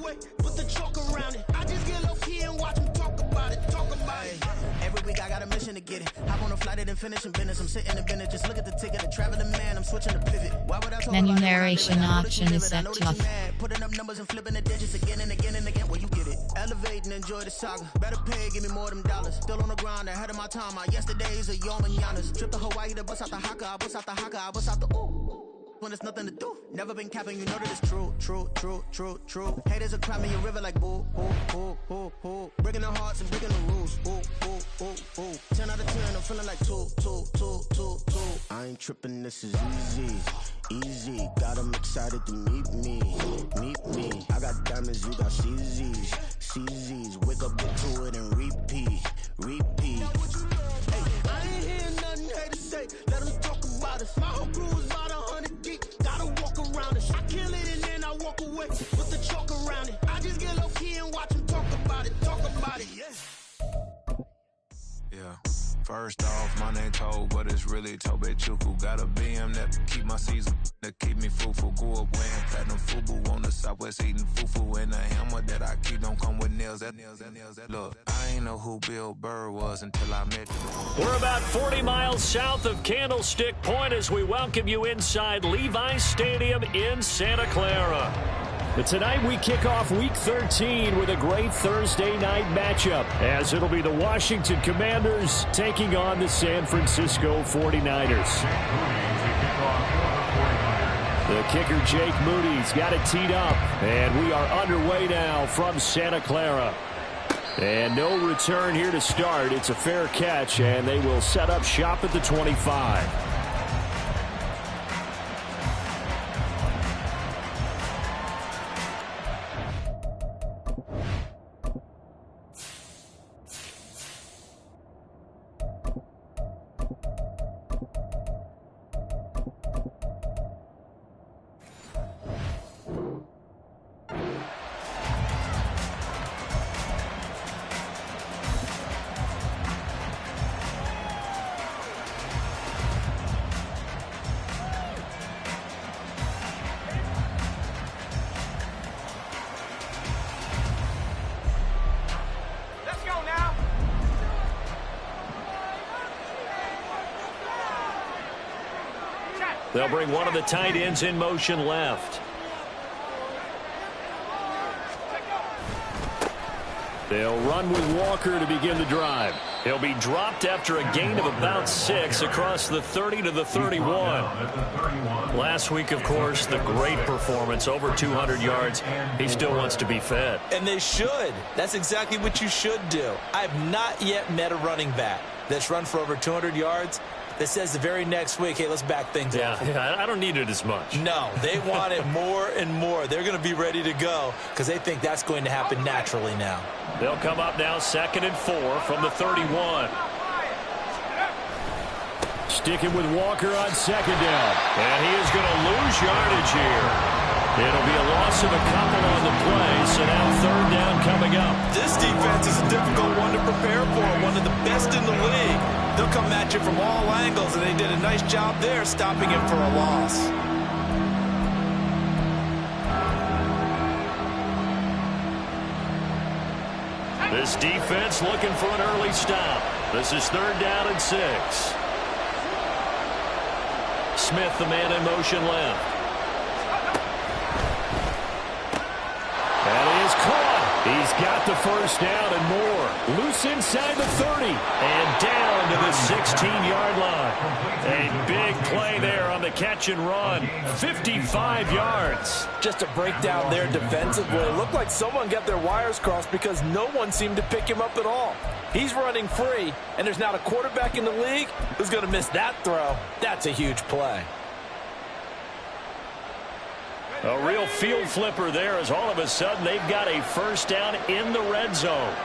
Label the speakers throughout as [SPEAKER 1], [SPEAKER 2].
[SPEAKER 1] away, put the chalk around it. I just get low key and watch them talk about it. Every week I got a mission to get it. Hop on a flight and finish in business. I'm sitting in business, just look at the ticket. A traveling man, I'm switching to pivot. Why would I talk
[SPEAKER 2] Menu
[SPEAKER 1] about
[SPEAKER 2] narration option is set to off.
[SPEAKER 1] Putting up numbers and flipping the digits again and again and again. Well, you get it. Elevate and enjoy the saga. Better pay, give me more of them dollars. Still on the grind, ahead of my time. My yesterdays are your mananas. Trip to Hawaii to bust out the haka. I bust out the haka. I bust out the ooh. When there's nothing to do. Never been capping, you know that it's true, true, true, true, true. Haters are crying your river like boo, boo, boo, boo, boo. Breaking their hearts and breaking the rules. Ooh, ooh, ooh, ooh. 10 out of 10, I'm feeling like 2, 2, 2, 2, 2. I ain't tripping, this is easy, easy. Got 'em excited to meet me, meet me. I got diamonds, you got CZs, CZs. Wake up, get to it and repeat, repeat. Hey, I ain't hearing nothing haters say. Let them talk about us. My whole crew is about 100 deep. Gotta walk around it. I kill it and then I walk away. Put the chalk around it. I just get low key and watch them talk about it. Talk about it,
[SPEAKER 3] yeah. First off, my name Toad, but it's really Tobe Chuku. Got a BM that keep my season, that keep me fruitful. Grew up wearing platinum FUBU on the southwest eating fufu. And a hammer that I keep don't come with nails. That look, I ain't know who Bill Burr was until I met you.
[SPEAKER 4] We're about 40 miles south of Candlestick Point as we welcome you inside Levi's Stadium in Santa Clara. But tonight we kick off Week 13 with a great Thursday night matchup, as it'll be the Washington Commanders taking on the San Francisco 49ers. The kicker, Jake Moody's got it teed up, and we are underway now from Santa Clara. And no return here to start. It's a fair catch, and they will set up shop at the 25. They'll bring one of the tight ends in motion left. They'll run with Walker to begin the drive. He'll be dropped after a gain of about 6 across the 30 to the 31. Last week, of course, the great performance, over 200 yards. He still wants to be fed.
[SPEAKER 5] And they should. That's exactly what you should do. I've not yet met a running back that's run for over 200 yards that says the very next week, hey, let's back things up.
[SPEAKER 4] Yeah, I don't need it as much.
[SPEAKER 5] No, they want it more and more. They're going to be ready to go because they think that's going to happen naturally now.
[SPEAKER 4] They'll come up now 2nd and 4 from the 31. Sticking with Walker on 2nd down. And he is going to lose yardage here. It'll be a loss of a couple on the play, so now 3rd down coming up.
[SPEAKER 5] This defense is a difficult one to prepare for, one of the best in the league. They'll come at you from all angles, and they did a nice job there stopping him for a loss.
[SPEAKER 4] This defense looking for an early stop. This is 3rd down and 6. Smith, the man in motion left. And he is caught. He's got the 1st down and more. Loose inside the 30. And down to the 16-yard line. A big play there on the catch and run. 55 yards.
[SPEAKER 5] Just a breakdown there defensively. It looked like someone got their wires crossed because no one seemed to pick him up at all. He's running free, and there's not a quarterback in the league who's going to miss that throw. That's a huge play.
[SPEAKER 4] A real field flipper there as all of a sudden they've got a 1st down in the red zone.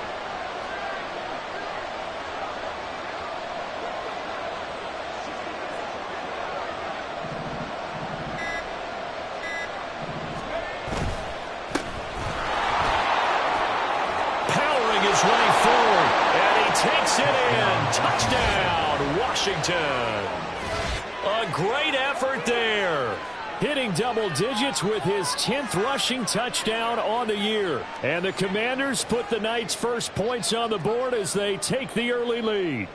[SPEAKER 4] Powering his way forward, and he takes it in. Touchdown, Washington. A great effort there. hitting double digits with his 10th rushing touchdown on the year. And the Commanders put the Knights' first points on the board as they take the early lead.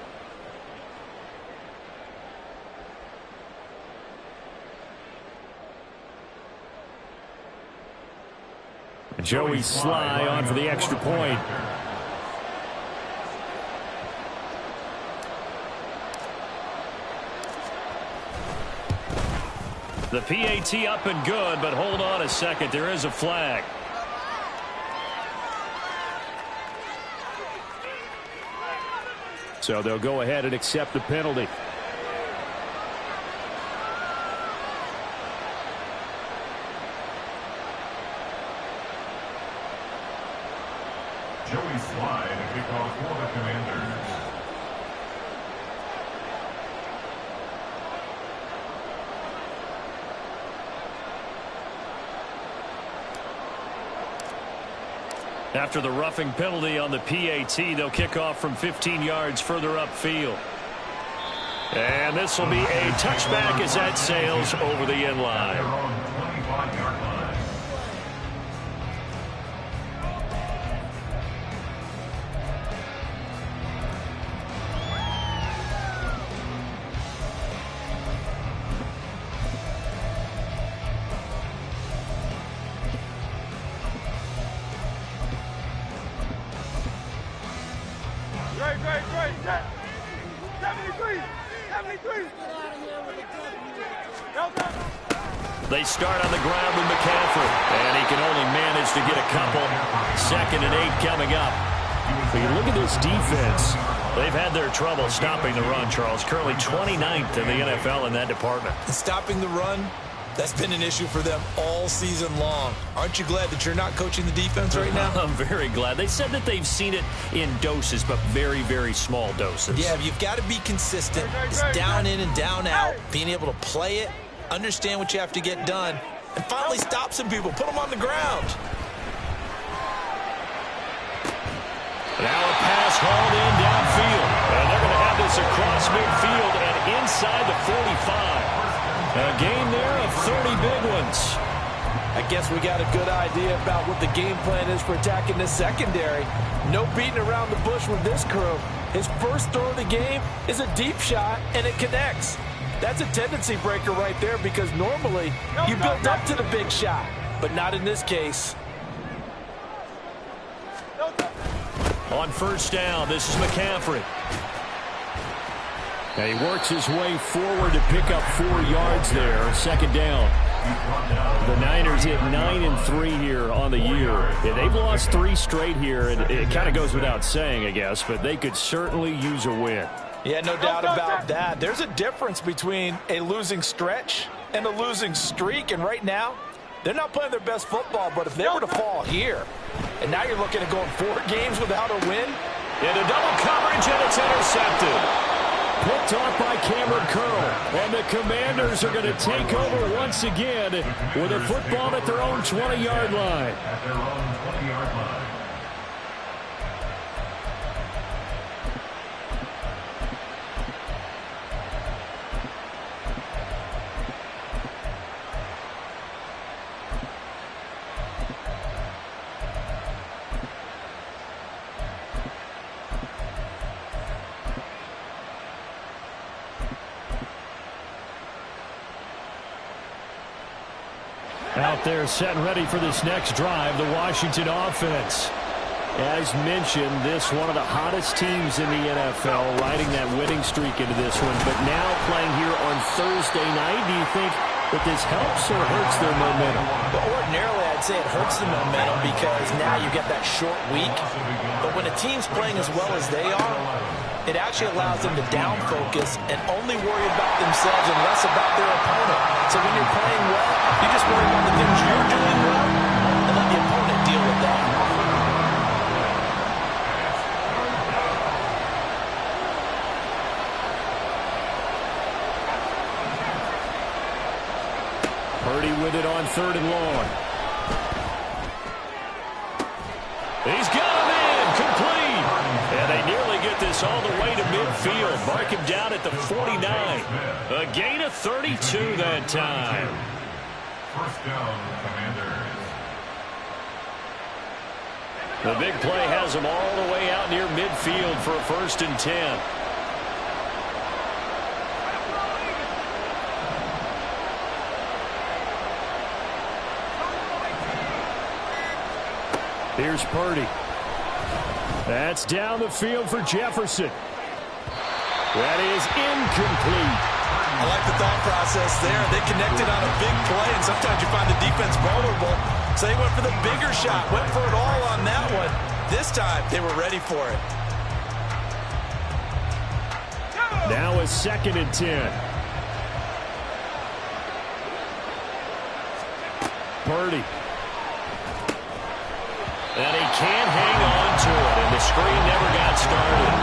[SPEAKER 4] Joey Sly on for the extra point. The PAT up and good, but hold on a second. There is a flag. So they'll go ahead and accept the penalty.
[SPEAKER 6] Joey Sly to kick off for the Commanders.
[SPEAKER 4] After the roughing penalty on the PAT, they'll kick off from 15 yards further upfield. And this will be a touchback as that sails over the end line. They start on the ground with McCaffrey, and he can only manage to get a couple. 2nd and 8 coming up. But you look at this defense. They've had their trouble stopping the run, Charles. Currently 29th in the NFL in that department.
[SPEAKER 5] Stopping the run, that's been an issue for them all season long. Aren't you glad that you're not coaching the defense right now?
[SPEAKER 4] I'm very glad. They said that they've seen it in doses, but very, very small doses.
[SPEAKER 5] Yeah, you've got to be consistent. It's down in and down out, being able to play it, understand what you have to get done, and finally stop some people, put them on the ground.
[SPEAKER 4] Now a pass hauled in downfield. And they're going to have this across midfield and inside the 45. A gain there of 30 big ones.
[SPEAKER 5] I guess we got a good idea about what the game plan is for attacking this secondary. No beating around the bush with this crew. His first throw of the game is a deep shot, and it connects. That's a tendency breaker right there because normally you build up to the big shot, but not in this case.
[SPEAKER 4] On first down, this is McCaffrey. And he works his way forward to pick up 4 yards there. 2nd down. The Niners hit 9-3 here on the year. Yeah, they've lost 3 straight here, and it kind of goes without saying, I guess, but they could certainly use a win.
[SPEAKER 5] Yeah, no doubt about that. There's a difference between a losing stretch and a losing streak, and right now, they're not playing their best football, but if they were to fall here, and now you're looking at going 4 games without a win.
[SPEAKER 4] Into double coverage, and it's intercepted. Picked off by Cameron Curl, and the Commanders are going to take over once again with a football at their own 20-yard line.
[SPEAKER 6] At their own 20-yard line.
[SPEAKER 4] Out there set and ready for this next drive, the Washington offense. As mentioned, this one of the hottest teams in the NFL, riding that winning streak into this one. But now playing here on Thursday night, do you think that this helps or hurts their momentum?
[SPEAKER 5] Well, ordinarily, I'd say it hurts the momentum because now you get that short week. But when a team's playing as well as they are, it actually allows them to down focus and only worry about themselves and less about their opponent. So when you're playing well, you just worry about the things you're doing well and let the opponent deal with that.
[SPEAKER 4] Purdy with it on 3rd and long. He's got him in, complete. And they nearly get this all the way to midfield. Mark him down at the 49. A gain of 32 that time.
[SPEAKER 6] First down, Commanders.
[SPEAKER 4] The big play has them all the way out near midfield for a 1st and 10. Here's Purdy. That's down the field for Jefferson. That is incomplete.
[SPEAKER 5] I like the thought process there. They connected on a big play, and sometimes you find the defense vulnerable. So they went for the bigger shot, went for it all on that one. This time, they were ready for it.
[SPEAKER 4] Now a 2nd and 10. Purdy. And he can't hang on to it, and the screen never got started.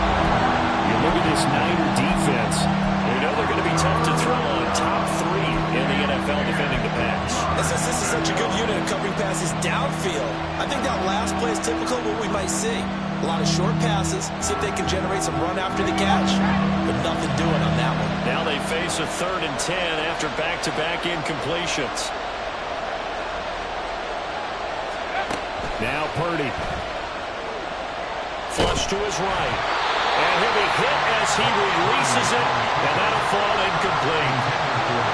[SPEAKER 4] You look at this Niner defense. You know they're going to be tough to throw on. Top 3 in the NFL defending the pass.
[SPEAKER 5] This is such a good unit of covering passes downfield. I think that last play is typical of what we might see. A lot of short passes, see if they can generate some run after the catch, but nothing doing on that one.
[SPEAKER 4] Now they face a 3rd and 10 after back-to-back incompletions. Now Purdy. Flush to his right. And he'll be hit as he releases it, and that'll fall incomplete.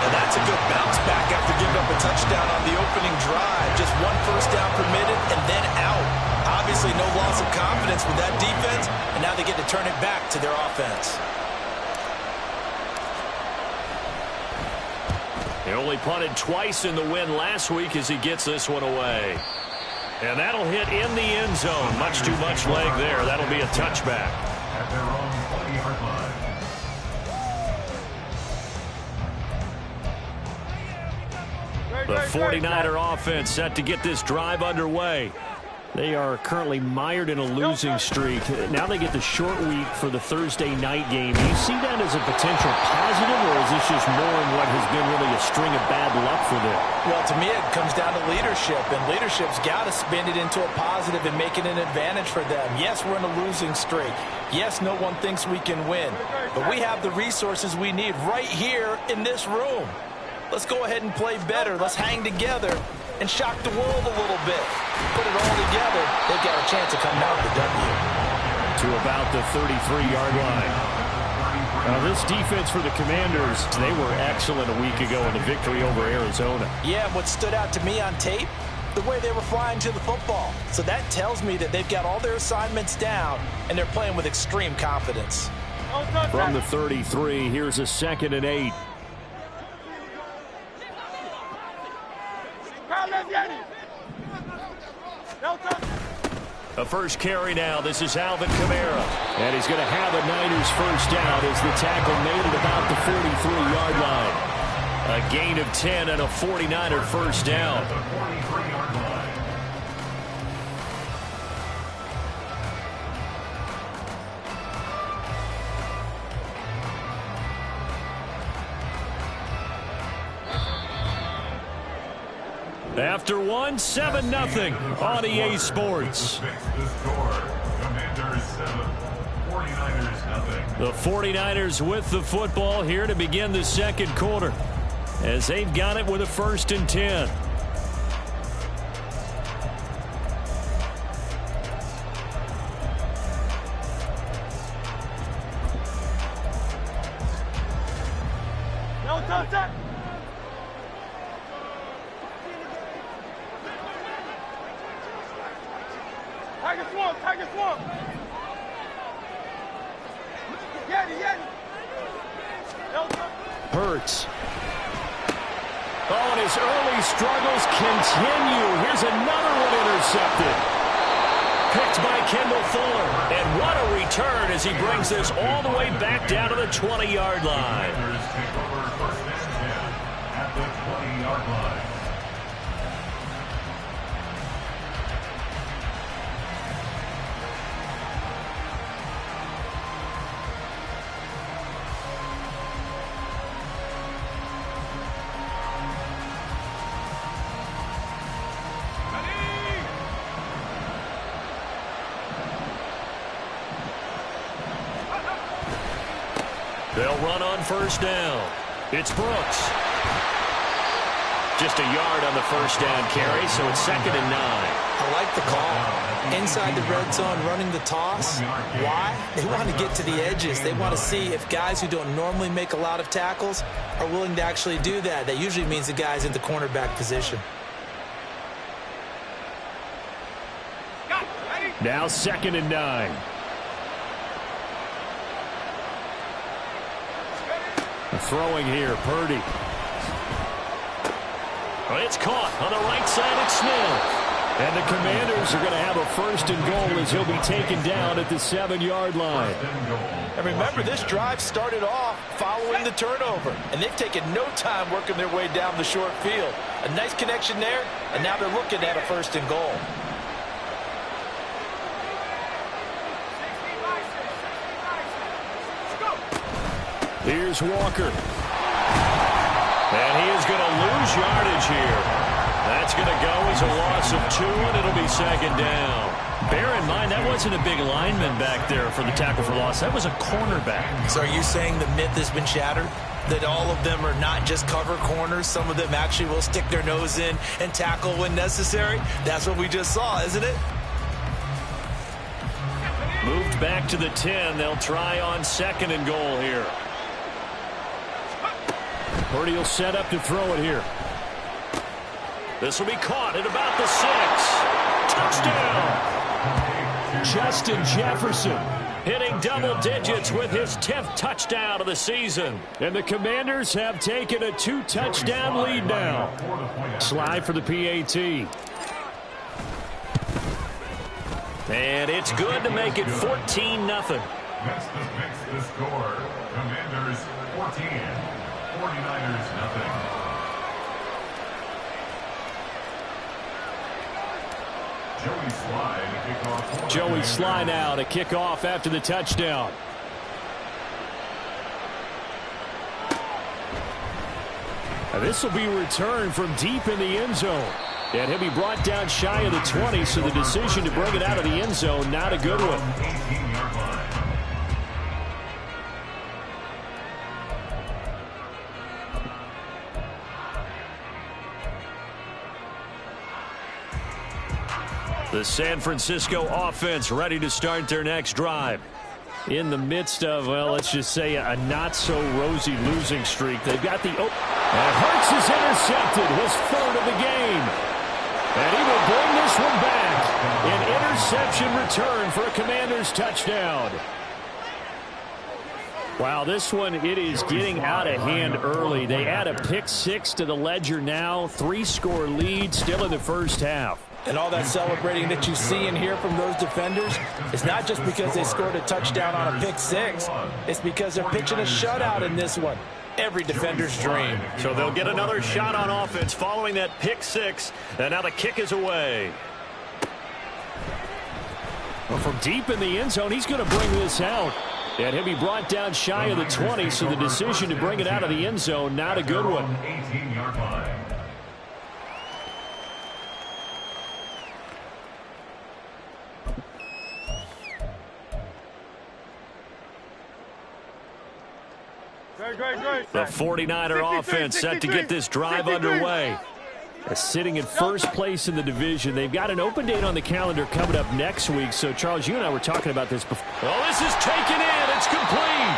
[SPEAKER 5] And that's a good bounce back after giving up a touchdown on the opening drive. Just 1 first down permitted and then out. Obviously no loss of confidence with that defense, and now they get to turn it back to their offense.
[SPEAKER 4] He only punted twice in the win last week as he gets this one away. And that'll hit in the end zone. Much too much leg there. That'll be a touchback.
[SPEAKER 6] At their own 20-yard line.
[SPEAKER 4] The 49er offense set to get this drive underway. They are currently mired in a losing streak. Now they get the short week for the Thursday night game. Do you see that as a potential positive, or is this just more in what has been really a string of bad luck for them?
[SPEAKER 5] Well, to me, it comes down to leadership, and leadership's got to spin it into a positive and make it an advantage for them. Yes, we're in a losing streak. Yes, no one thinks we can win, but we have the resources we need right here in this room. Let's go ahead and play better. Let's hang together and shock the world a little bit. Put it all together, they've got a chance of coming out with the W.
[SPEAKER 4] To about the 33-yard line. Now, this defense for the Commanders, they were excellent a week ago in a victory over Arizona.
[SPEAKER 5] Yeah, and what stood out to me on tape, the way they were flying to the football. So that tells me that they've got all their assignments down, and they're playing with extreme confidence.
[SPEAKER 4] From the 33, here's a 2nd and 8. A first carry now. This is Alvin Kamara. And he's going to have a Niners first down as the tackle made it about the 43-yard line. A gain of 10 and a 49er first down. After 7-0 on EA Sports. The 49ers with the football here to begin the second quarter, as they've got it with a 1st and 10. Hurts. Oh, and his early struggles continue. Here's another one intercepted. Picked by Kendall Fuller. And what a return as he brings this all the way back down to the 20-yard line.
[SPEAKER 6] Take over 1st and 10 at the 20-yard line.
[SPEAKER 4] They'll run on first down. It's Brooks. just a yard on the first down carry, so it's 2nd and 9.
[SPEAKER 5] I like the call. Inside the red zone, running the toss. Why? They want to get to the edges. They want to see if guys who don't normally make a lot of tackles are willing to actually do that. That usually means the guy's in the cornerback position.
[SPEAKER 4] Now 2nd and 9. Throwing here, Purdy. It's caught on the right side. It's Smith. And the Commanders are going to have a 1st and goal as he'll be taken down at the 7-yard line.
[SPEAKER 5] And remember, this drive started off following the turnover. And they've taken no time working their way down the short field. A nice connection there, and now they're looking at a 1st and goal.
[SPEAKER 4] Here's Walker. And he is going to lose yardage here. That's going to go as a loss of 2, and it'll be 2nd down. Bear in mind, that wasn't a big lineman back there for the tackle for loss. That was a cornerback.
[SPEAKER 5] So are you saying the myth has been shattered? That all of them are not just cover corners? Some of them actually will stick their nose in and tackle when necessary? That's what we just saw, isn't it?
[SPEAKER 4] Moved back to the 10. They'll try on 2nd and goal here. Purdy will set up to throw it here. This will be caught at about the 6. Touchdown! Justin Jefferson hitting double digits with his 10th touchdown of the season. And the Commanders have taken a 2-touchdown lead now. Slide for the PAT. And it's good to make it 14-0.
[SPEAKER 6] That's the score. Commanders 14, 49ers nothing.
[SPEAKER 4] Joey Sly now to kick off after the touchdown. And this will be returned from deep in the end zone. And he'll be brought down shy of the 20, so the decision to bring it out of the end zone, not a good one. The San Francisco offense ready to start their next drive. In the midst of, well, let's just say a not-so-rosy losing streak. They've got the... And Hurts is intercepted, his 3rd of the game. And he will bring this one back. An interception return for a Commanders touchdown. Wow, this one, it is getting out of hand early. They add a pick 6 to the ledger now. 3-score lead still in the first half.
[SPEAKER 5] And all that celebrating that you see and hear from those defenders is not just because they scored a touchdown on a pick 6. It's because they're pitching a shutout in this one. Every defender's dream.
[SPEAKER 4] So they'll get another shot on offense following that pick 6. And now the kick is away. Well, from deep in the end zone, he's going to bring this out. And he'll be brought down shy of the 20, so the decision to bring it out of the end zone, not a good one.
[SPEAKER 6] 18-yard line.
[SPEAKER 4] The 49er offense set to get this drive underway. Sitting in first place in the division. They've got an open date on the calendar coming up next week. So, Charles, you and I were talking about this before. Oh, this is taken in. It's complete.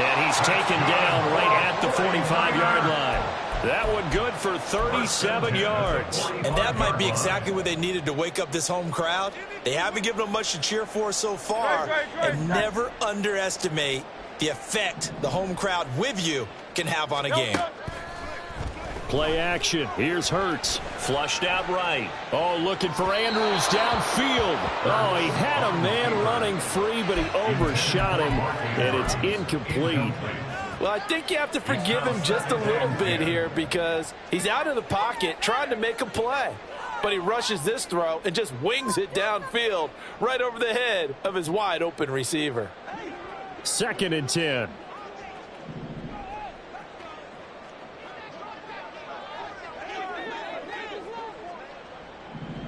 [SPEAKER 4] And he's taken down right at the 45-yard line. That one good for 37 yards.
[SPEAKER 5] And that might be exactly what they needed to wake up this home crowd. They haven't given them much to cheer for so far. And never underestimate the effect the home crowd with you can have on a game.
[SPEAKER 4] Play action. Here's Hurts. Flushed out right. Oh, looking for Andrews downfield. Oh, he had a man running free, but he overshot him, and it's incomplete.
[SPEAKER 5] Well, I think you have to forgive him just a little bit here because he's out of the pocket trying to make a play. But he rushes this throw and just wings it downfield right over the head of his wide-open receiver.
[SPEAKER 4] 2nd and 10.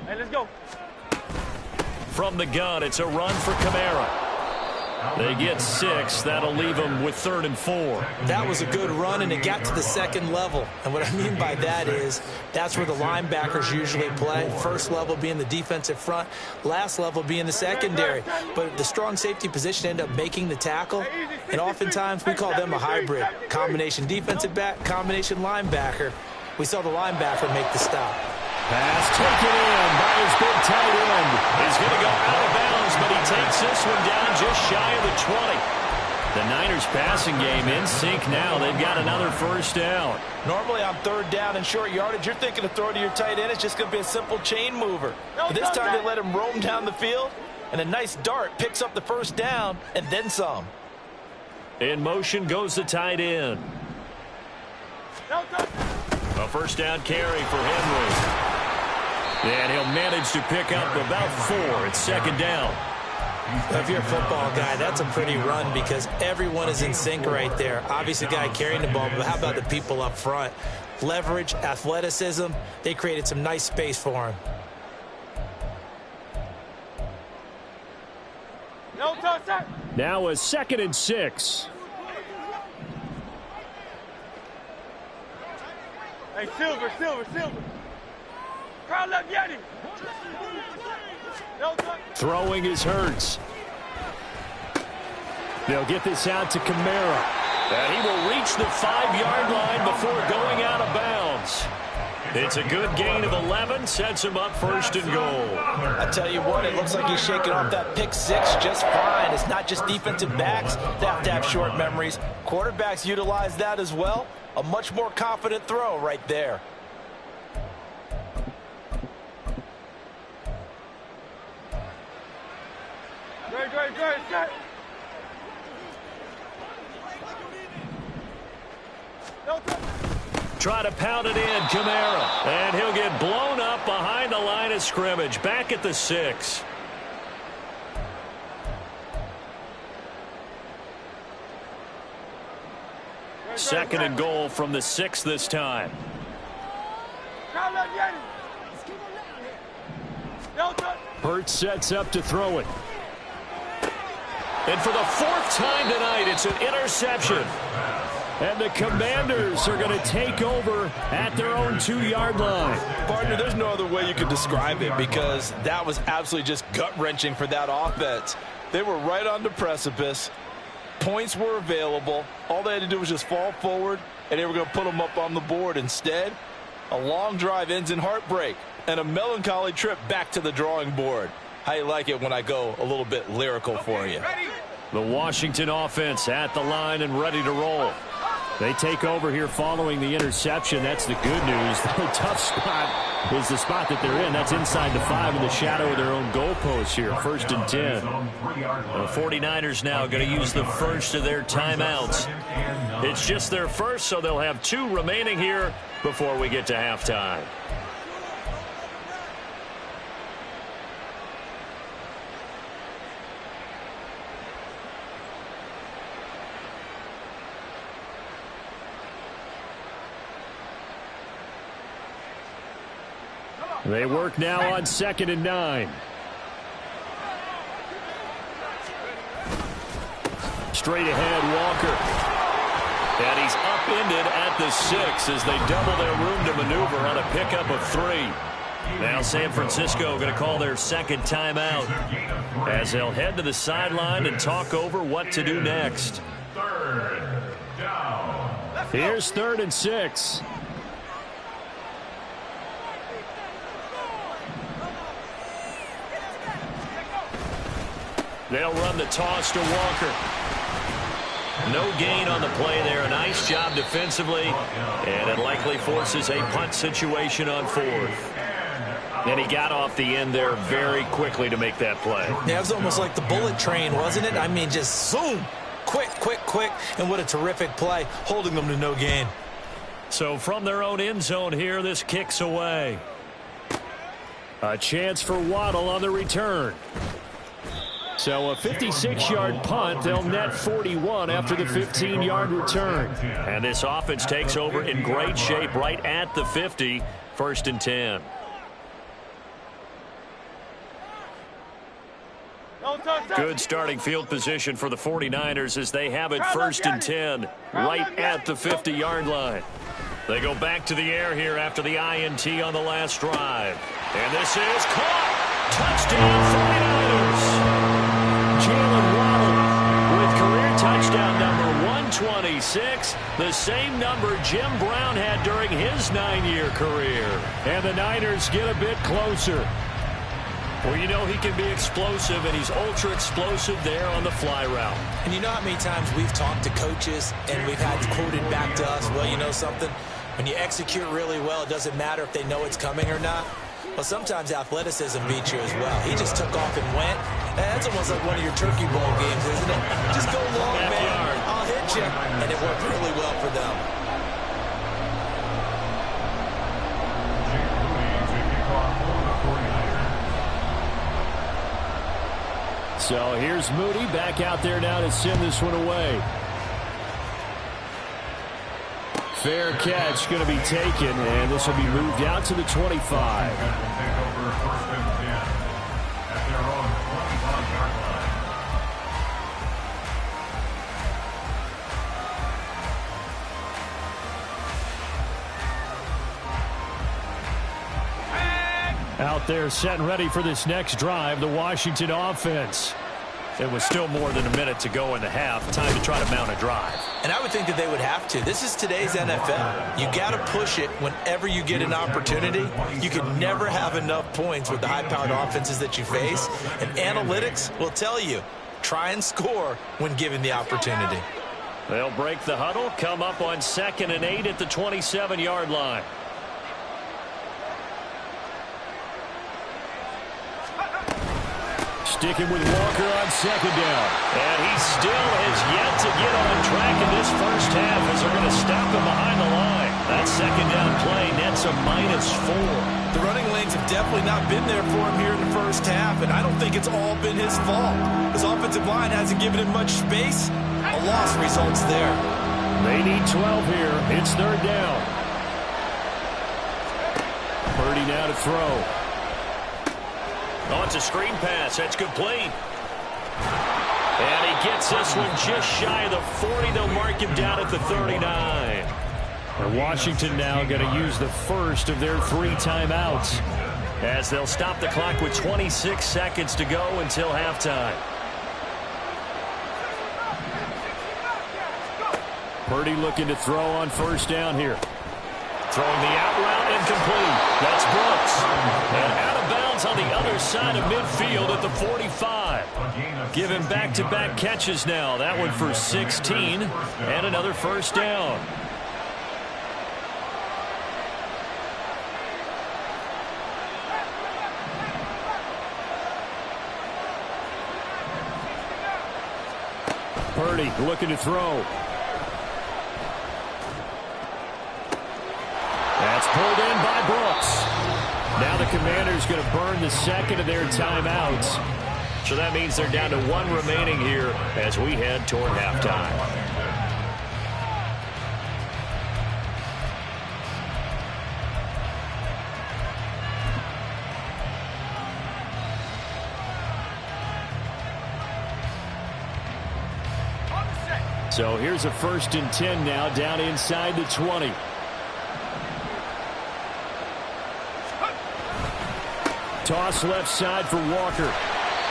[SPEAKER 7] Hey, let's go.
[SPEAKER 4] From the gun, it's a run for Kamara. They get 6. That'll leave them with 3rd and 4.
[SPEAKER 5] That was a good run, and it got to the second level. And what I mean by that is that's where the linebackers usually play. First level being the defensive front, last level being the secondary. But the strong safety position ended up making the tackle, and oftentimes we call them a hybrid. Combination defensive back, combination linebacker. We saw the linebacker make the stop.
[SPEAKER 4] Pass taken in by his big tight end. He's going to go out of bounds, but he takes this one down just shy of the 20. The Niners passing game in sync now. They've got another first down.
[SPEAKER 5] Normally on 3rd down and short yardage, you're thinking of throw to your tight end. It's just going to be a simple chain mover. But this time they let him roam down the field, and a nice dart picks up the first down and then some.
[SPEAKER 4] In motion goes the tight end. A first down carry for Henry. And he'll manage to pick up about 4. It's 2nd down.
[SPEAKER 5] If you're a football guy, that's a pretty run because everyone is in sync right there. Obviously, the guy carrying the ball, but how about the people up front? Leverage, athleticism, they created some nice space for him.
[SPEAKER 4] Now a 2nd and 6.
[SPEAKER 7] Hey, Silver. Crowd left Yeti.
[SPEAKER 4] Throwing is Hurts. They'll get this out to Kamara. And he will reach the 5-yard line before going out of bounds. It's a good gain of 11, sets him up 1st and goal.
[SPEAKER 5] I tell you what, it looks like he's shaking off that pick 6 just fine. It's not just defensive backs that have to have short memories. Quarterbacks utilize that as well. A much more confident throw right there.
[SPEAKER 7] Great.
[SPEAKER 4] Try to pound it in, Kamara. And he'll get blown up behind the line of scrimmage. Back at the 6. Second and goal from the 6 this time. Hurts sets up to throw it. And for the 4th time tonight, it's an interception. And the Commanders are going to take over at their own 2-yard line.
[SPEAKER 5] Partner, there's no other way you could describe it because that was absolutely just gut-wrenching for that offense. They were right on the precipice. Points were available. All they had to do was just fall forward, and they were going to put them up on the board. Instead, a long drive ends in heartbreak and a melancholy trip back to the drawing board. How you like it when I go a little bit lyrical for you?
[SPEAKER 4] The Washington offense at the line and ready to roll. They take over here following the interception. That's the good news. The tough spot is the spot that they're in. That's inside the 5 in the shadow of their own goalpost here. 1st and 10. The 49ers now going to use the first of their timeouts. It's just their first, so they'll have 2 remaining here before we get to halftime. They work now on 2nd and 9. Straight ahead, Walker. And he's upended at the 6 as they double their room to maneuver on a pickup of 3. Now San Francisco going to call their 2nd timeout as they'll head to the sideline and talk over what to do next. Here's 3rd and 6. They'll run the toss to Walker. No gain on the play there. A nice job defensively. And it likely forces a punt situation on 4th. And he got off the end there very quickly to make that play.
[SPEAKER 5] Yeah, it was almost like the bullet train, wasn't it? I mean, just zoom. Quick. And what a terrific play, holding them to no gain.
[SPEAKER 4] So from their own end zone here, this kicks away. A chance for Waddle on the return. So a 56-yard punt. They'll net 41 after the 15-yard return. And this offense takes over in great shape right at the 50. 1st and 10. Good starting field position for the 49ers as they have it 1st and 10 right at the 50-yard line. They go back to the air here after the INT on the last drive. And this is caught. Touchdown 49ers. Jalen Waddle with career touchdown number 126, the same number Jim Brown had during his 9-year career. And the Niners get a bit closer. Well, you know he can be explosive, and he's ultra-explosive there on the fly route.
[SPEAKER 5] And you know how many times we've talked to coaches and we've had quoted back to us, well, you know something? When you execute really well, it doesn't matter if they know it's coming or not. Well, sometimes athleticism beats you as well. He just took off and went. That's almost like one of your Turkey Bowl games, isn't it? Just go long, man. I'll hit you. And it worked really well for them.
[SPEAKER 4] So here's Moody back out there now to send this one away. Fair catch going to be taken, and this will be moved out to the 25. Out there set and ready for this next drive, the Washington offense. It was still more than a minute to go in the half. Time to try to mount a drive.
[SPEAKER 5] And I would think that they would have to. This is today's NFL. You got to push it whenever you get an opportunity. You can never have enough points with the high-powered offenses that you face. And analytics will tell you, try and score when given the opportunity.
[SPEAKER 4] They'll break the huddle, come up on 2nd and 8 at the 27-yard line. Sticking with Walker on 2nd down. And he still has yet to get on track in this first half as they're going to stop him behind the line. That 2nd down play nets a -4.
[SPEAKER 5] The running lanes have definitely not been there for him here in the first half, and I don't think it's all been his fault. His offensive line hasn't given him much space. A loss results there.
[SPEAKER 4] They need 12 here. It's 3rd down. Purdy now to throw. Oh, it's a screen pass. That's complete. And he gets this one just shy of the 40. They'll mark him down at the 39. And Washington now going to use the first of their 3 timeouts as they'll stop the clock with 26 seconds to go until halftime. Purdy looking to throw on 1st down here. Throwing the out route incomplete. That's Brooks. And out of bounds on the other side of midfield at the 45. Giving back-to-back catches now. That one for 16 and another 1st down. Purdy looking to throw. That's pulled in by Brooks. Now the Commanders going to burn the 2nd of their timeouts. So that means they're down to 1 remaining here as we head toward halftime. So here's a 1st and 10 now down inside the 20. Toss left side for Walker.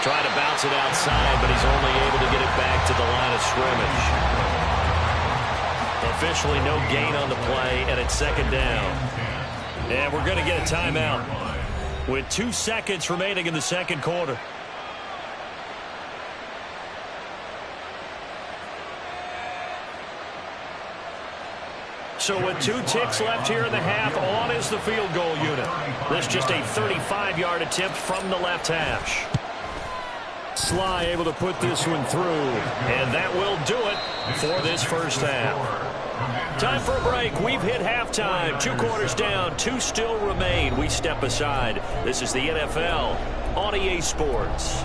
[SPEAKER 4] Trying to bounce it outside, but he's only able to get it back to the line of scrimmage. Officially no gain on the play, and it's 2nd down. And we're going to get a timeout with 2 seconds remaining in the 2nd quarter. So with 2 ticks left here in the half, on is the field goal unit. This just a 35-yard attempt from the left hash. Sly able to put this one through, and that will do it for this first half. Time for a break. We've hit halftime. 2 quarters down, 2 still remain. We step aside. This is the NFL on EA Sports.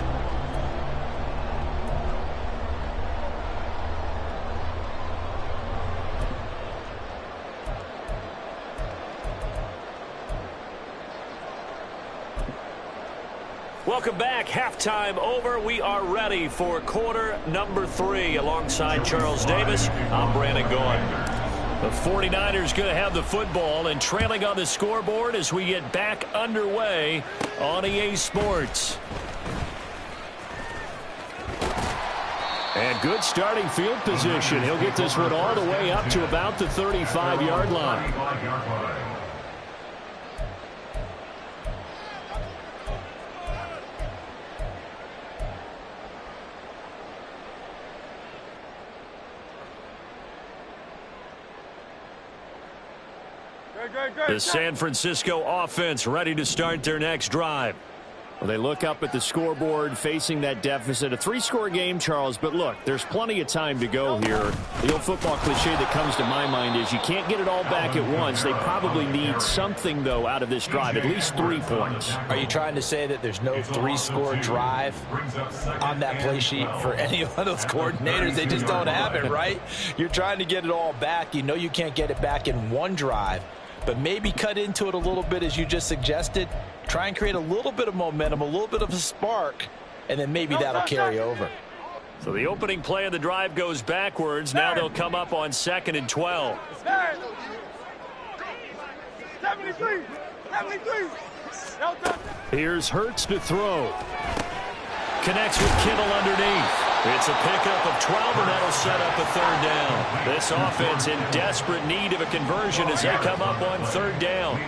[SPEAKER 4] Welcome back. Halftime over. We are ready for quarter number 3. Alongside Charles Davis, I'm Brandon Gaughan. The 49ers going to have the football and trailing on the scoreboard as we get back underway on EA Sports. And good starting field position. He'll get this one all the way up to about the 35-yard line. The San Francisco offense ready to start their next drive. Well, they look up at the scoreboard facing that deficit. A 3-score game, Charles, but look, there's plenty of time to go here. The old football cliche that comes to my mind is you can't get it all back at once. They probably need something, though, out of this drive, at least 3 points.
[SPEAKER 5] Are you trying to say that there's no 3-score drive on that play sheet for any of those coordinators? They just don't have it, right? You're trying to get it all back. You know you can't get it back in one drive, but maybe cut into it a little bit as you just suggested. Try and create a little bit of momentum, a little bit of a spark, and then maybe that'll carry over.
[SPEAKER 4] So the opening play of the drive goes backwards. Now they'll come up on 2nd and 12.
[SPEAKER 7] 73.
[SPEAKER 4] Here's Hurts to throw. Connects with Kittle underneath. It's a pickup of 12, and that'll set up a 3rd down. This offense in desperate need of a conversion as they come up on 3rd down.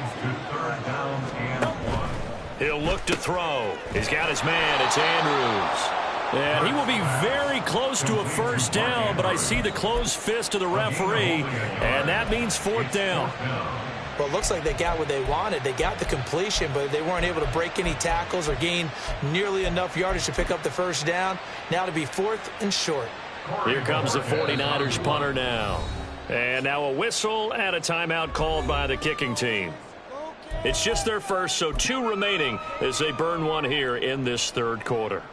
[SPEAKER 4] He'll look to throw. He's got his man. It's Andrews. And he will be very close to a 1st down, but I see the closed fist of the referee, and that means 4th down.
[SPEAKER 5] Well, it looks like they got what they wanted. They got the completion, but they weren't able to break any tackles or gain nearly enough yardage to pick up the 1st down. Now to be 4th and short.
[SPEAKER 4] Here comes the 49ers punter now. And now a whistle and a timeout called by the kicking team. It's just their first, so 2 remaining as they burn one here in this 3rd quarter.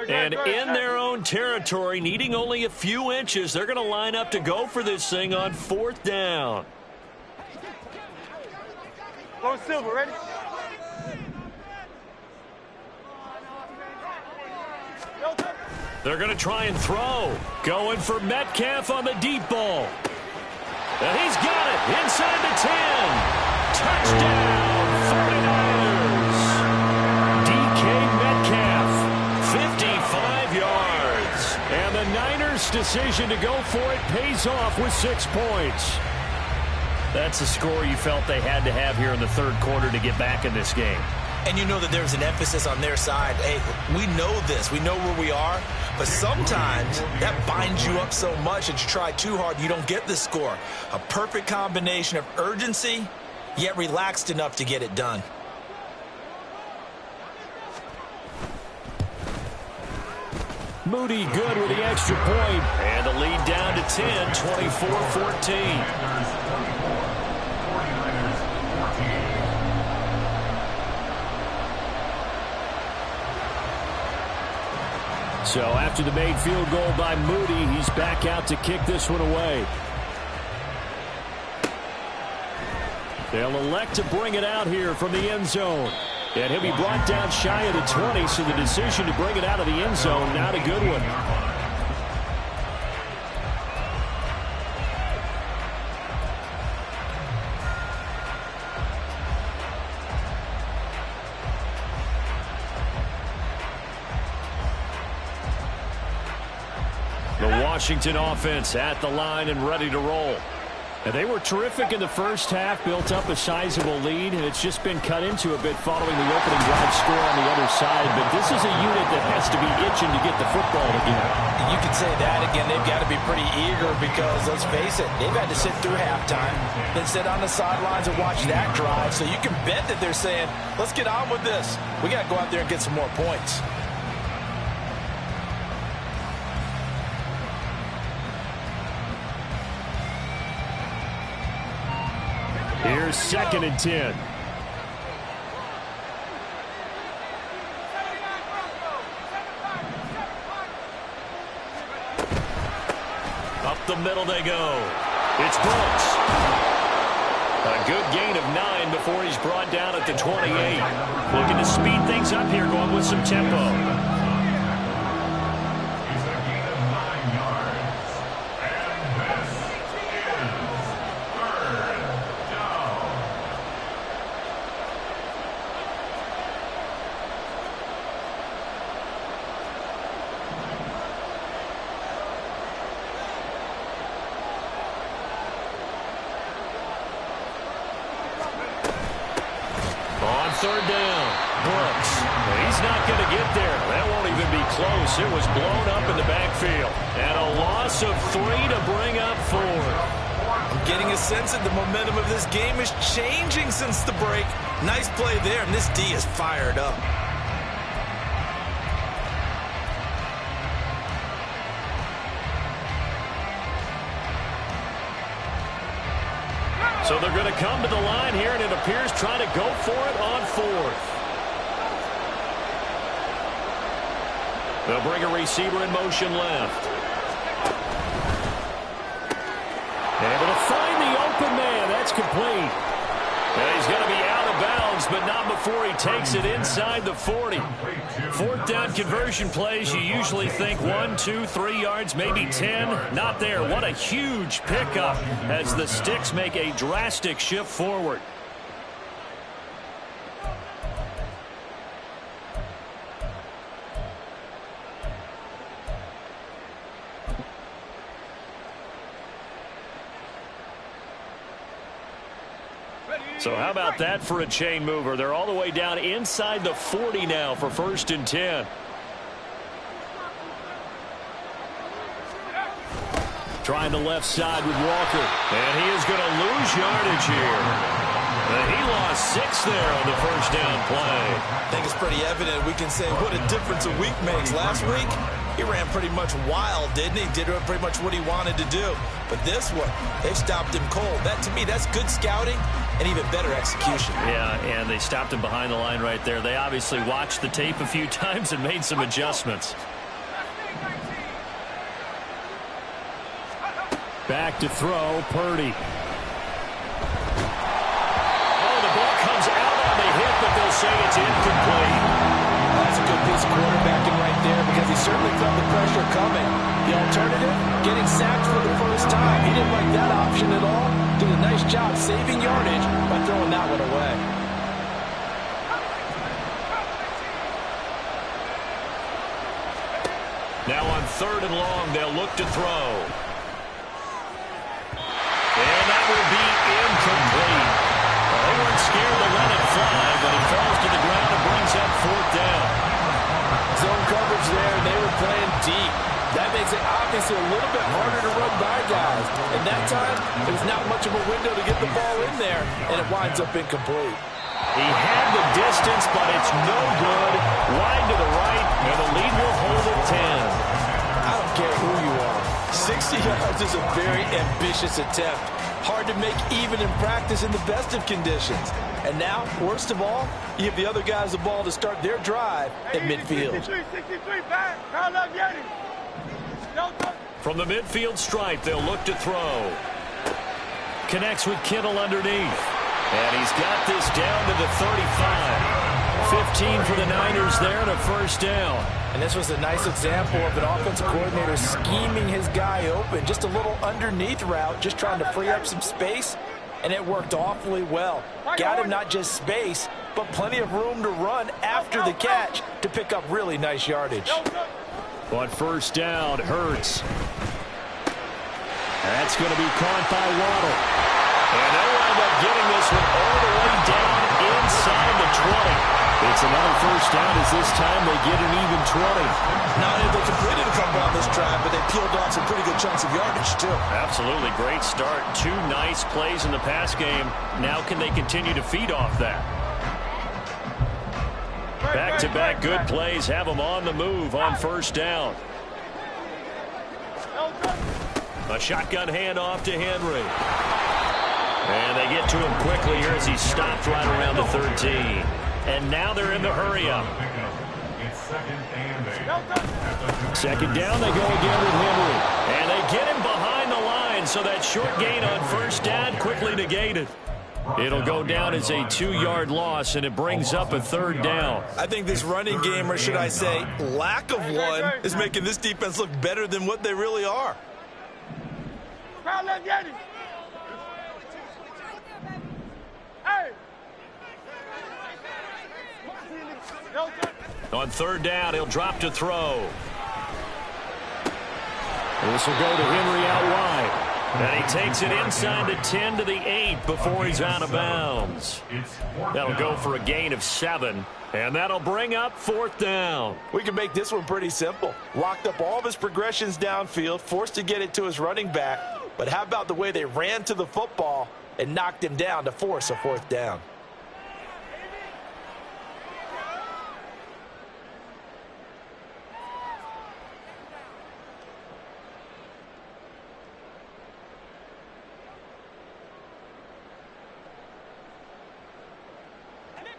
[SPEAKER 4] And in their own territory, needing only a few inches, they're going to line up to go for this thing on 4th down.
[SPEAKER 7] Go Silver, ready?
[SPEAKER 4] They're going to try and throw. Going for Metcalf on the deep ball. And he's got it inside the 10. Touchdown, 49ers. DK Metcalf, 55 yards. And the Niners' decision to go for it pays off with 6 points. That's a score you felt they had to have here in the 3rd quarter to get back in this game.
[SPEAKER 5] And you know that there's an emphasis on their side. Hey, we know this. We know where we are. But sometimes that binds you up so much that you try too hard, you don't get the score. A perfect combination of urgency, yet relaxed enough to get it done.
[SPEAKER 4] Moody good with the extra point. And the lead down to 10, 24-14. So after the made field goal by Moody, he's back out to kick this one away. They'll elect to bring it out here from the end zone. And he'll be brought down shy of the 20, so the decision to bring it out of the end zone, not a good one. The Washington offense at the line and ready to roll. And they were terrific in the first half, built up a sizable lead, and it's just been cut into a bit following the opening drive score on the other side. But this is a unit that has to be itching to get the football again.
[SPEAKER 5] You could say that again. They've got to be pretty eager because, let's face it, they've had to sit through halftime, then sit on the sidelines and watch that drive. So you can bet that they're saying, let's get on with this. We got to go out there and get some more points. Here's
[SPEAKER 4] 2nd and 10. the middle they go. It's Brooks. A good gain of 9 before he's brought down at the 28. Looking to speed things up here, going with some tempo. Third down. Brooks. He's not going to get there. That won't even be close. It was blown up in the backfield. And a loss of 3 to bring up 4.
[SPEAKER 5] I'm getting a sense that the momentum of this game is changing since the break. Nice play there, and this D is fired up.
[SPEAKER 4] So they're going to come to the line here, and it appears trying to go for it on 4th. They'll bring a receiver in motion left. Able to find the open man. That's complete. And he's going to be out of bounds, but not before he takes it inside the 40. 4th down conversion plays, you usually think 1, 2, 3 yards, maybe 10. Not there. What a huge pickup as the Sticks make a drastic shift forward. So how about that for a chain mover? They're all the way down inside the 40 now for 1st and 10. Trying the left side with Walker. And he is going to lose yardage here. And he lost 6 there on the 1st down play.
[SPEAKER 5] I think it's pretty evident. We can say what a difference a week makes. Last week, he ran pretty much wild, didn't he? Did pretty much what he wanted to do. But this one, they stopped him cold. That, to me, that's good scouting and even better execution.
[SPEAKER 4] Yeah, and they stopped him behind the line right there. They obviously watched the tape a few times and made some adjustments. Back to throw, Purdy. Oh, the ball comes out on the hit, but they'll say it's incomplete.
[SPEAKER 5] That's a good piece of quarterbacking right there because he certainly felt the pressure coming. The alternative, getting sacked for the first time. He didn't like that option at all. Did a nice job saving yardage by throwing that one away.
[SPEAKER 4] Now on 3rd and long, they'll look to throw. And that will be incomplete. Well, they weren't scared to let it fly, but it falls to the ground and brings up 4th down.
[SPEAKER 5] Zone coverage there, and they were playing deep. That makes it obviously a little bit harder to run by guys. And that time, there's not much of a window to get the ball in there, and it winds up incomplete.
[SPEAKER 4] He had the distance, but it's no good. Wide to the right, and the lead will hold at 10.
[SPEAKER 5] I don't care who you are. 60 yards is a very ambitious attempt. Hard to make even in practice in the best of conditions. And now, worst of all, you give the other guys the ball to start their drive at midfield.
[SPEAKER 7] 63, pass. Count up, Yeti.
[SPEAKER 4] From the midfield stripe, they'll look to throw. Connects with Kittle underneath. And he's got this down to the 35. 15 for the Niners there and a 1st down.
[SPEAKER 5] And this was a nice example of an offensive coordinator scheming his guy open. Just a little underneath route, just trying to free up some space. And it worked awfully well. Got him not just space, but plenty of room to run after the catch to pick up really nice yardage.
[SPEAKER 4] On 1st down, Hurts. That's going to be caught by Waddle. And they'll wind up getting this one all the way down inside the 20. It's another 1st down as this time they get an even 20.
[SPEAKER 5] Not able to complete it come down this drive, but they peeled off some pretty good chunks of yardage, too.
[SPEAKER 4] Absolutely. Great start. 2 nice plays in the pass game. Now can they continue to feed off that? Back-to-back good plays have them on the move on 1st down. A shotgun handoff to Henry. And they get to him quickly here as he stopped right around the 13. And now they're in the hurry-up. 2nd down, they go again with Henry. And they get him behind the so that short gain on first down quickly negated. It'll go down as a 2-yard loss, and it brings up a third down.
[SPEAKER 5] I think this running game, or should I say lack of one, is making this defense look better than what they really are.
[SPEAKER 4] On third down, he'll drop to throw. This will go to Henry out wide. And he takes it inside the 10 to the 8 before he's out of bounds. That'll go for a gain of 7. And that'll bring up fourth down.
[SPEAKER 5] We can make this one pretty simple. Locked up all of his progressions downfield, forced to get it to his running back. But how about the way they ran to the football and knocked him down to force a fourth down?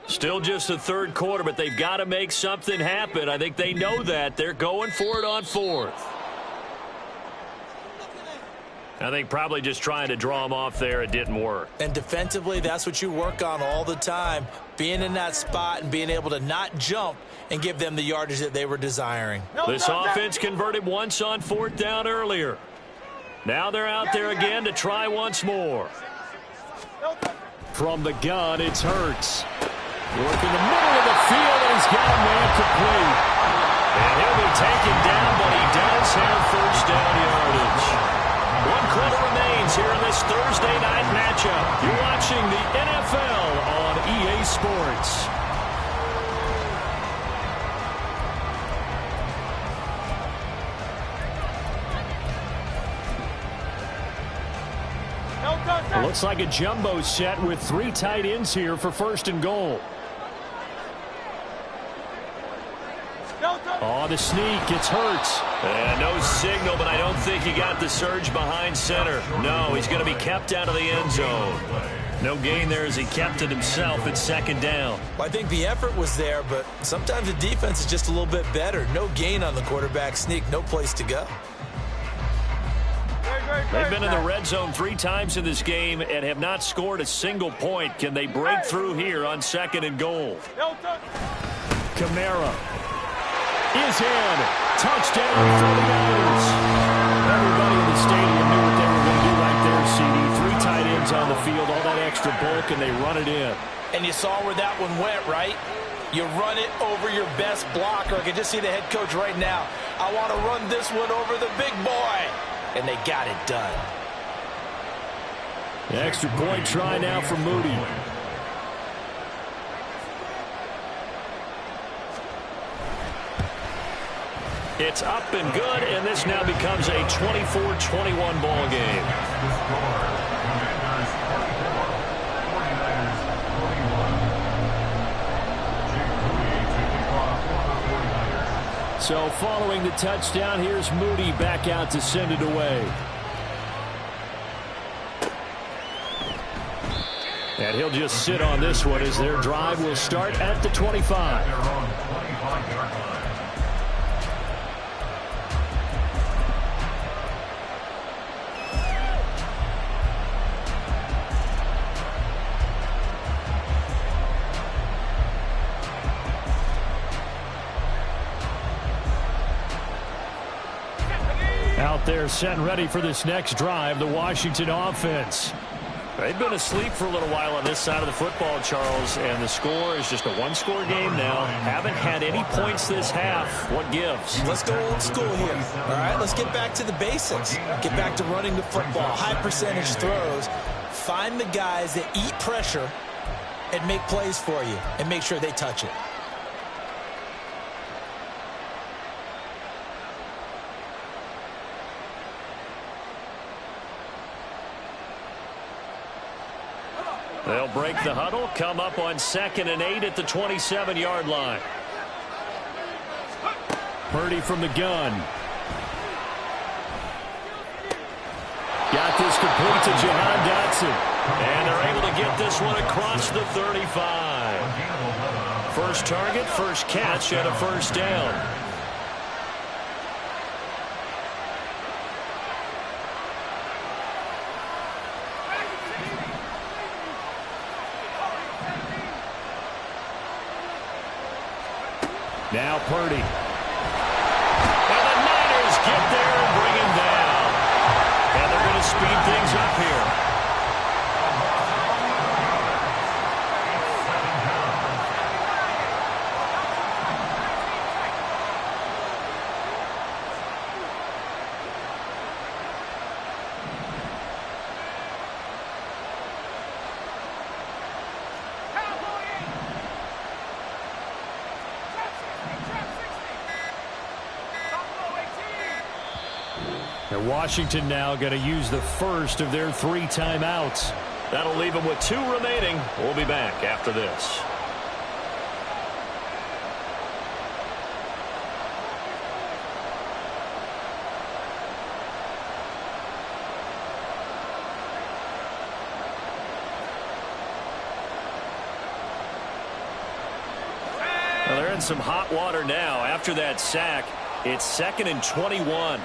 [SPEAKER 4] Still just the third quarter, but they've got to make something happen. I think they know that. They're going for it on fourth. I think probably just trying to draw him off there. It didn't work.
[SPEAKER 5] And defensively, that's what you work on all the time. Being in that spot and being able to not jump and give them the yardage that they were desiring.
[SPEAKER 4] This offense converted once on fourth down earlier. Now they're out there again to try once more. From the gun, it's Hurts. Working the middle of the field, and he's got a man complete. And he'll be taken down, but he does have first down yardage. 1 quarter remains here in this Thursday night matchup. You're watching the NFL on EA Sports. Looks like a jumbo set with 3 tight ends here for first and goal. On the sneak, it's Hurts. And no signal, but I don't think he got the surge behind center. No, he's going to be kept out of the end zone. No gain there as he kept it himself at second down.
[SPEAKER 5] Well, I think the effort was there, but sometimes the defense is just a little bit better. No gain on the quarterback sneak, no place to go.
[SPEAKER 4] They've been in the red zone 3 times in this game and have not scored a single point. Can they break through here on second and goal? Kamara is in. Touchdown for the Niners. Everybody in the stadium knew what they were going to do right there, CD. 3 tight ends on the field, all that extra bulk, and they run it in.
[SPEAKER 5] And you saw where that one went, right? You run it over your best blocker. I can just see the head coach right now. I want to run this one over the big boy. And they got it done.
[SPEAKER 4] The extra point try now for Moody. It's up and good, and this now becomes a 24-21 ball game. So following the touchdown, here's Moody back out to send it away. And he'll just sit on this one as their drive will start at the 25. Out there set and ready for this next drive, the Washington offense. They've been asleep for a little while on this side of the football, Charles, and the score is just a 1-score game now. Haven't had any points this half. What gives?
[SPEAKER 5] Let's go old school here. All right, let's get back to the basics. Get back to running the football, high percentage throws. Find the guys that eat pressure and make plays for you and make sure they touch it.
[SPEAKER 4] They'll break the huddle, come up on 2nd and 8 at the 27-yard line. Purdy from the gun. Got this complete to Jahan Dotson. And they're able to get this one across the 35. First target, first catch, and a first down. Now Purdy. And the Niners get there and bring him down. And they're going to speed things up here. And Washington now going to use the first of their 3 timeouts. That'll leave them with 2 remaining. We'll be back after this. Well, they're in some hot water now. After that sack, it's 2nd and 21.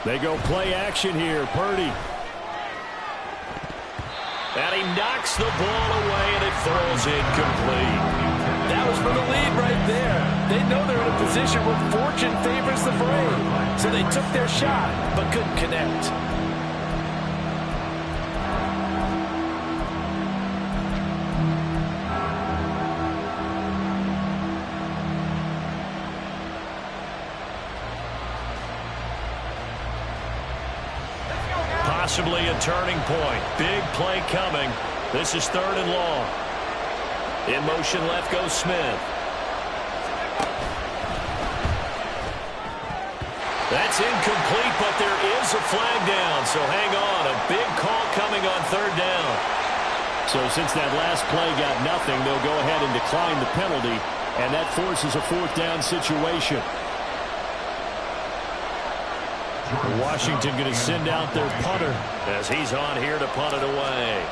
[SPEAKER 4] They go play action here. Purdy. And he knocks the ball away, and it falls incomplete.
[SPEAKER 5] That was for the lead right there. They know they're in a position where fortune favors the brave. So they took their shot, but couldn't connect.
[SPEAKER 4] Possibly a turning point. Big play coming. This is 3rd and long. In motion left goes Smith. That's incomplete, but there is a flag down. So hang on. A big call coming on 3rd down. So since that last play got nothing, they'll go ahead and decline the penalty, and that forces a 4th down situation. Washington going to send out their punter as he's on here to punt it away.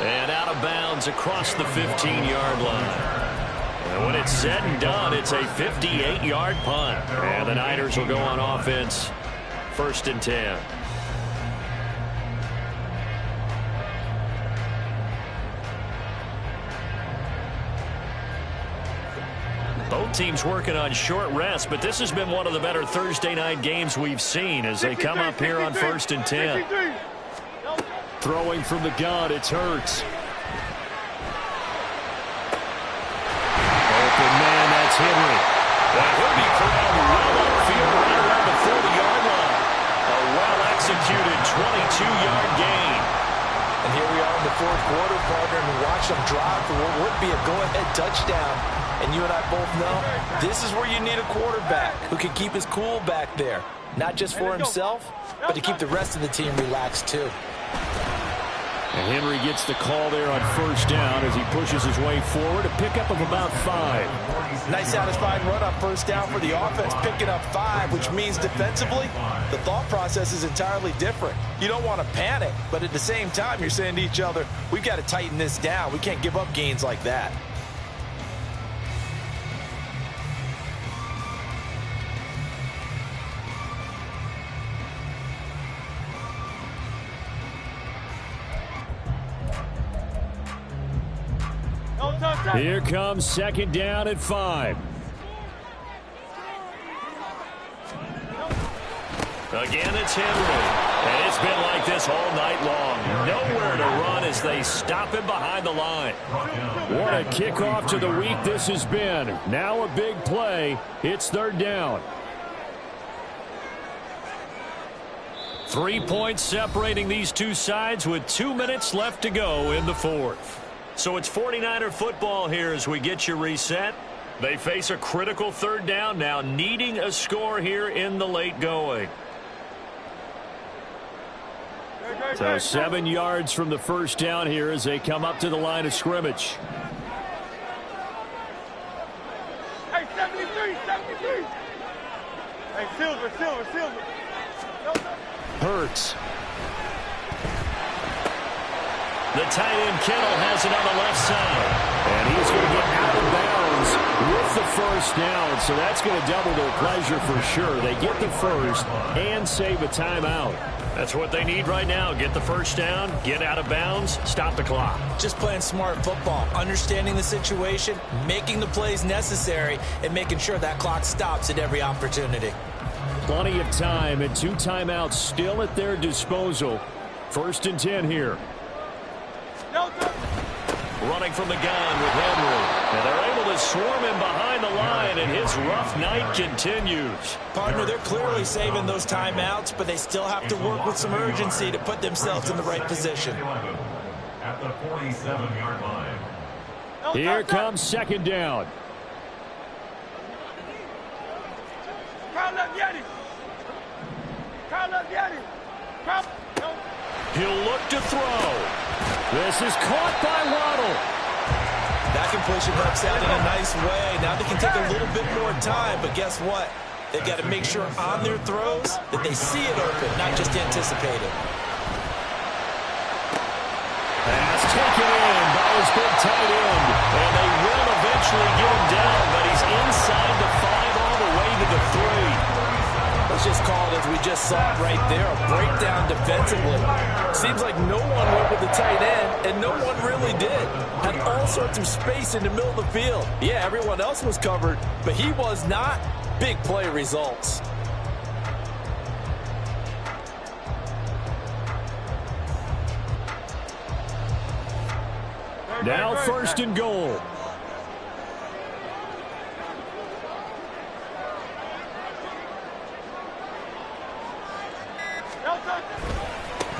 [SPEAKER 4] And out of bounds across the 15-yard line. And when it's said and done, it's a 58-yard punt. And the Niners will go on offense. 1st and 10. Both teams working on short rest, but this has been one of the better Thursday night games we've seen as they come up here on 1st and 10. Throwing from the gun, it's Hurts. Open man, that's Henry. Well, he'll be corralled well upfield right around the 40-yard line. A well-executed 22-yard gain.
[SPEAKER 5] And here we are in the 4th quarter, partner, and watch them drive for what would be a go-ahead touchdown. And you and I both know this is where you need a quarterback who can keep his cool back there. Not just for himself, but to keep the rest of the team relaxed too.
[SPEAKER 4] And Henry gets the call there on 1st down as he pushes his way forward. A pickup of about 5.
[SPEAKER 5] Nice satisfying run on 1st down for the offense, picking up 5, which means defensively, the thought process is entirely different. You don't want to panic, but at the same time, you're saying to each other, we've got to tighten this down. We can't give up gains like that.
[SPEAKER 4] Here comes 2nd down at 5. Again, it's Henry. And it's been like this all night long. Nowhere to run as they stop him behind the line. What a kickoff to the week this has been. Now a big play. It's 3rd down. 3 points separating these two sides with 2 minutes left to go in the 4th. So it's 49er football here as we get you reset. They face a critical 3rd down now, needing a score here in the late going. So 7 yards from the 1st down here as they come up to the line of scrimmage.
[SPEAKER 7] Hey, 73, 73. Hey, Silver.
[SPEAKER 4] Hurts. The tight end Kittle has it on the left side. And he's going to get out of bounds with the first down. So that's going to double their pleasure for sure. They get the first and save a timeout. That's what they need right now. Get the first down, get out of bounds, stop the clock.
[SPEAKER 5] Just playing smart football, understanding the situation, making the plays necessary, and making sure that clock stops at every opportunity.
[SPEAKER 4] Plenty of time and 2 timeouts still at their disposal. 1st and 10 here. Running from the gun with Henry. And they're able to swarm him behind the line, and his rough night continues.
[SPEAKER 5] Partner, they're clearly saving those timeouts, but they still have to work with some urgency to put themselves in the right position.
[SPEAKER 6] At the 47-yard line.
[SPEAKER 4] Here comes 2nd down. He'll look to throw. This is caught by Waddle.
[SPEAKER 5] That completion helps out in a nice way. Now they can take a little bit more time, but guess what? They've got to make sure on their throws that they see it open, not just anticipate it.
[SPEAKER 4] Pass taken in by his big tight end. And they will eventually get him down, but he's inside the 5 all the way to the 3.
[SPEAKER 5] Let's just call it as we just saw it right there, a breakdown defensively. Seems like no one went with the tight end, and no one really did. Had all sorts of space in the middle of the field. Yeah, everyone else was covered, but he was not. Big play results.
[SPEAKER 4] Now 1st and goal.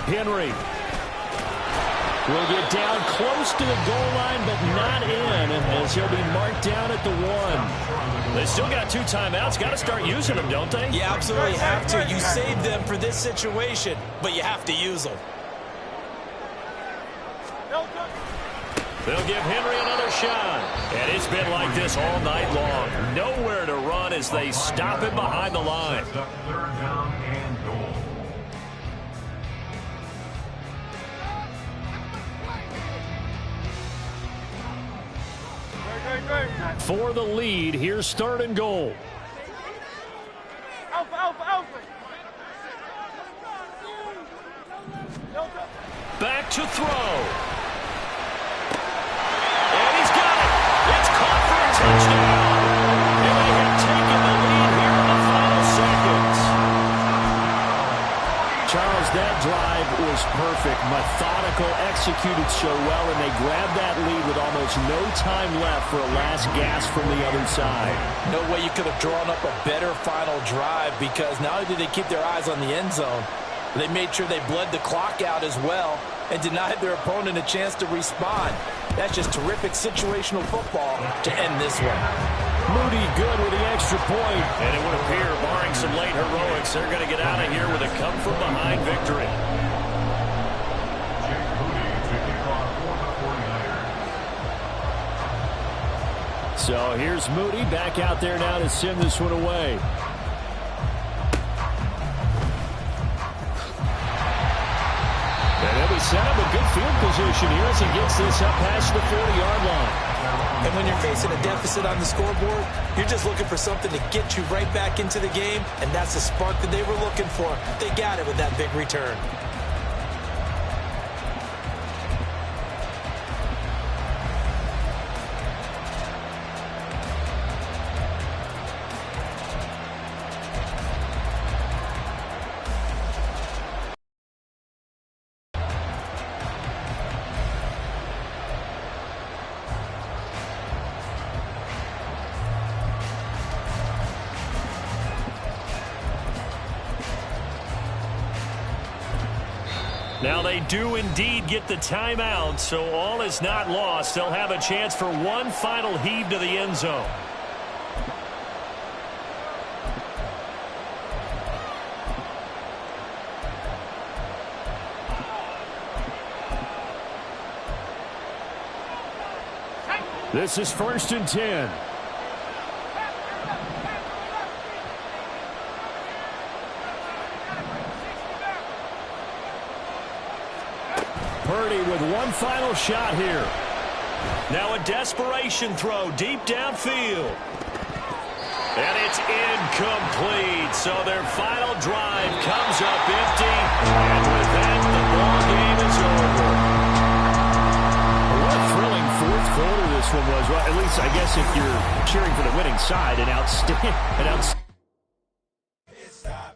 [SPEAKER 4] Henry will get down close to the goal line, but not in, as he'll be marked down at the 1. They still got 2 timeouts. Got to start using them, don't they?
[SPEAKER 5] You absolutely have to. You save them for this situation, but you have to use them.
[SPEAKER 4] They'll give Henry another shot. And it's been like this all night long. Nowhere to run as they stop him behind the line.
[SPEAKER 6] 3rd down and goal.
[SPEAKER 4] For the lead, here's 3rd and goal. Back to throw. And he's got it. It's caught for a touchdown. And they have taken the lead here in the final seconds. Charles, that drive was perfect. Methodical, executed so well, and they grabbed that lead with almost no time left for a last gasp from the other side.
[SPEAKER 5] No way you could have drawn up a better final drive, because not only did they keep their eyes on the end zone, they made sure they bled the clock out as well and denied their opponent a chance to respond. That's just terrific situational football to end this one.
[SPEAKER 4] Moody good with the extra point. And it would appear, barring some late heroics, they're going to get out of here with a come-from-behind victory. So here's Moody back out there now to send this one away. And he'll be set up a good field position here as he gets this up past the 40-yard line.
[SPEAKER 5] And when you're facing a deficit on the scoreboard, you're just looking for something to get you right back into the game, and that's the spark that they were looking for. They got it with that big return.
[SPEAKER 4] Now they do indeed get the timeout, so all is not lost. They'll have a chance for one final heave to the end zone. This is 1st and 10. Purdy with one final shot here. Now a desperation throw deep downfield. And it's incomplete. So their final drive comes up empty. And with that, the ball game is over. What a thrilling fourth quarter this one was. Well, at least, I guess, if you're cheering for the winning side, an outstanding